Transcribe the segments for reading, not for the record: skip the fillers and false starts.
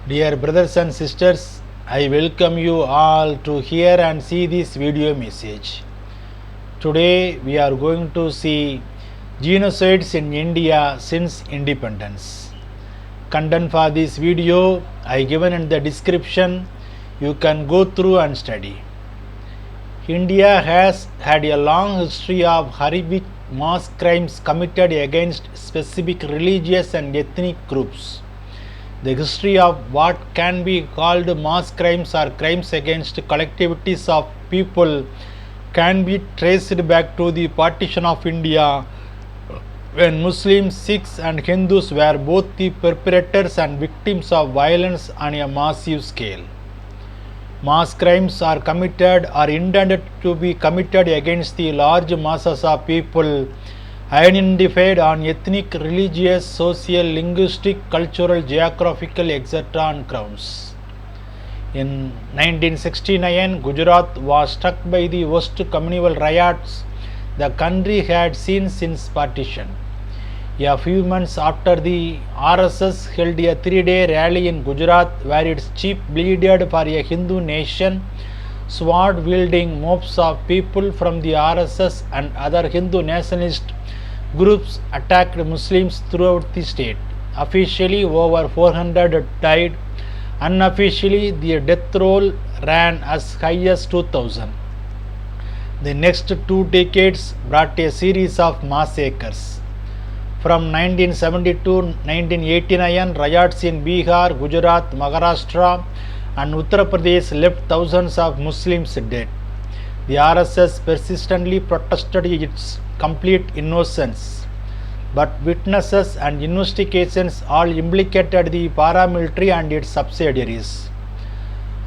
Dear brothers and sisters, I welcome you all to hear and see this video message. Today we are going to see genocides in India since independence. Content for this video I given in the description. You can go through and study. India has had a long history of horrific mass crimes committed against specific religious and ethnic groups. The history of what can be called mass crimes or crimes against collectivities of people can be traced back to the partition of India, when Muslims, Sikhs and Hindus were both the perpetrators and victims of violence on a massive scale. Mass crimes are committed or intended to be committed against the large masses of people identified on ethnic, religious, social, linguistic, cultural, geographical, etc. grounds. In 1969, Gujarat was struck by the worst communal riots the country had seen since partition. A few months after, the RSS held a 3-day rally in Gujarat where its chief pleaded for a Hindu nation. Sword-wielding mobs of people from the RSS and other Hindu nationalist groups attacked Muslims throughout the state. Officially, over 400 died. Unofficially, the death roll ran as high as 2,000. The next 2 decades brought a series of massacres. From 1970 to 1989, riots in Bihar, Gujarat, Maharashtra and Uttar Pradesh left thousands of Muslims dead. The RSS persistently protested its complete innocence, but witnesses and investigations all implicated the paramilitary and its subsidiaries.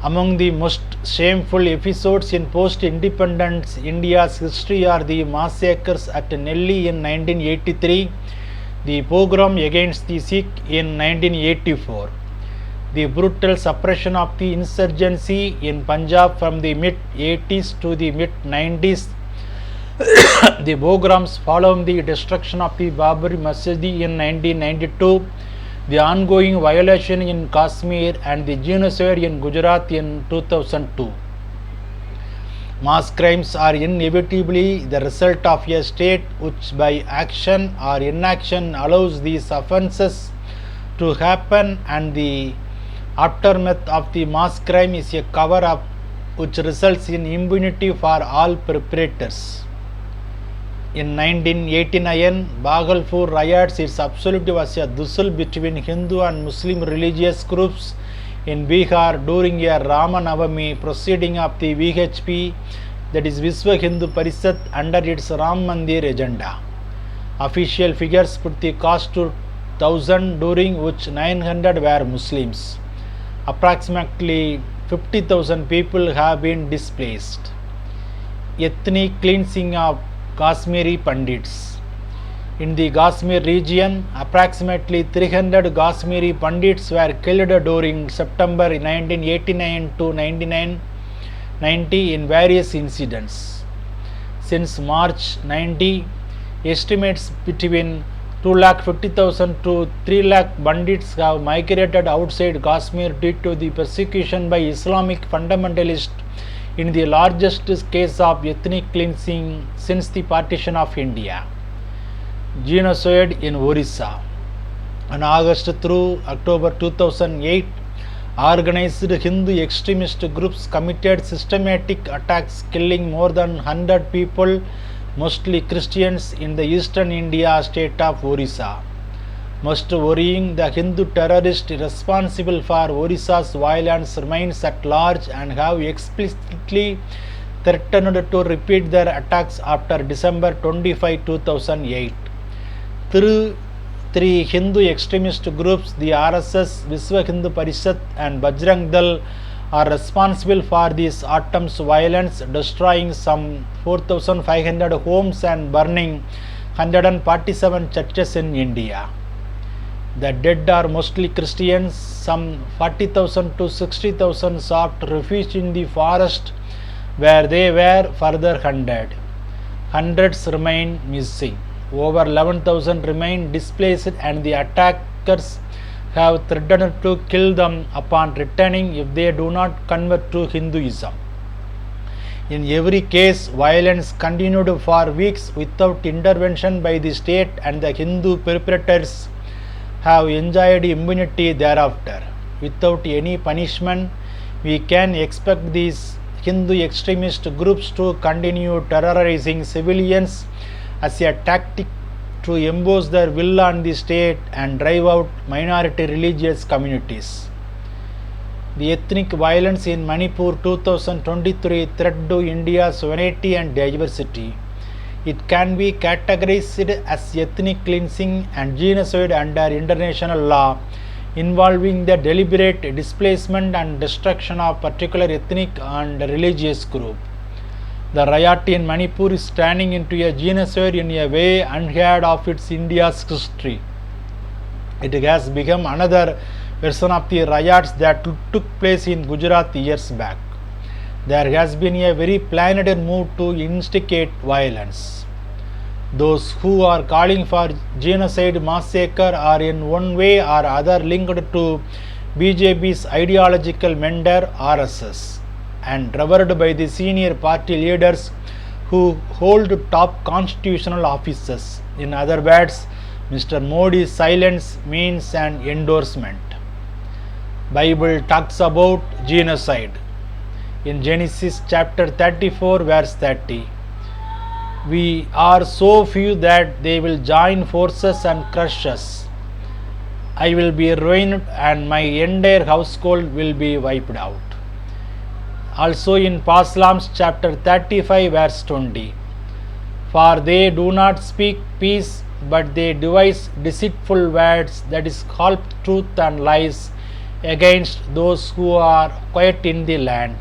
Among the most shameful episodes in post-independence India's history are the massacres at Delhi in 1983, the pogrom against the Sikhs in 1984, the brutal suppression of the insurgency in Punjab from the mid-80s to the mid-90s, the pogroms following the destruction of the Babri Masjid in 1992, the ongoing violation in Kashmir and the genocide in Gujarat in 2002. Mass crimes are inevitably the result of a state which by action or inaction allows these offences to happen, and the aftermath of the mass crime is a cover-up which results in impunity for all perpetrators. In 1989, Bhagalpur riots, its absolute was a tussle between Hindu and Muslim religious groups in Bihar during a Rama Navami proceeding of the VHP, that is Vishwa Hindu Parishad, under its Ram Mandir agenda. Official figures put the cost to 1,000, during which 900 were Muslims. Approximately 50,000 people have been displaced. Ethnic cleansing of Kashmiri Pandits. In the Kashmir region, approximately 300 Kashmiri Pandits were killed during September 1989 to 1990 in various incidents. Since March 90, estimates between 250,000 to 3 lakh Pandits have migrated outside Kashmir due to the persecution by Islamic fundamentalists in the largest case of ethnic cleansing since the partition of India. Genocide in Orissa. On August through October 2008, organized Hindu extremist groups committed systematic attacks, killing more than 100 people, mostly Christians, in the eastern India state of Orissa. Most worrying, the Hindu terrorists responsible for Orissa's violence remains at large and have explicitly threatened to repeat their attacks after December 25, 2008. Through 3 Hindu extremist groups, the RSS, Vishwa Hindu Parishad and Bajrang Dal, are responsible for this autumn's violence, destroying some 4,500 homes and burning 147 churches in India. The dead are mostly Christians. Some 40,000 to 60,000 sought refuge in the forest, where they were further hunted. Hundreds remain missing. Over 11,000 remain displaced, and the attackers have threatened to kill them upon returning if they do not convert to Hinduism. In every case, violence continued for weeks without intervention by the state, and the Hindu perpetrators have enjoyed immunity thereafter. Without any punishment, we can expect these Hindu extremist groups to continue terrorizing civilians as a tactic to impose their will on the state and drive out minority religious communities. The ethnic violence in Manipur 2023 threat to India's unity and diversity. It can be categorized as ethnic cleansing and genocide under international law, involving the deliberate displacement and destruction of particular ethnic and religious group. The riot in Manipur is turning into a genocide in a way unheard of in India's history. It has become another version of the riots that took place in Gujarat years back. There has been a very planned move to instigate violence. Those who are calling for genocide massacre are in one way or other linked to BJP's ideological mentor RSS and revered by the senior party leaders who hold top constitutional offices. In other words, Mr. Modi's silence means an endorsement. Bible talks about genocide. In Genesis chapter 34 verse 30, we are so few that they will join forces and crush us. I will be ruined and my entire household will be wiped out. Also in Psalms chapter 35 verse 20, for they do not speak peace, but they devise deceitful words, that is half truth and lies, against those who are quiet in the land.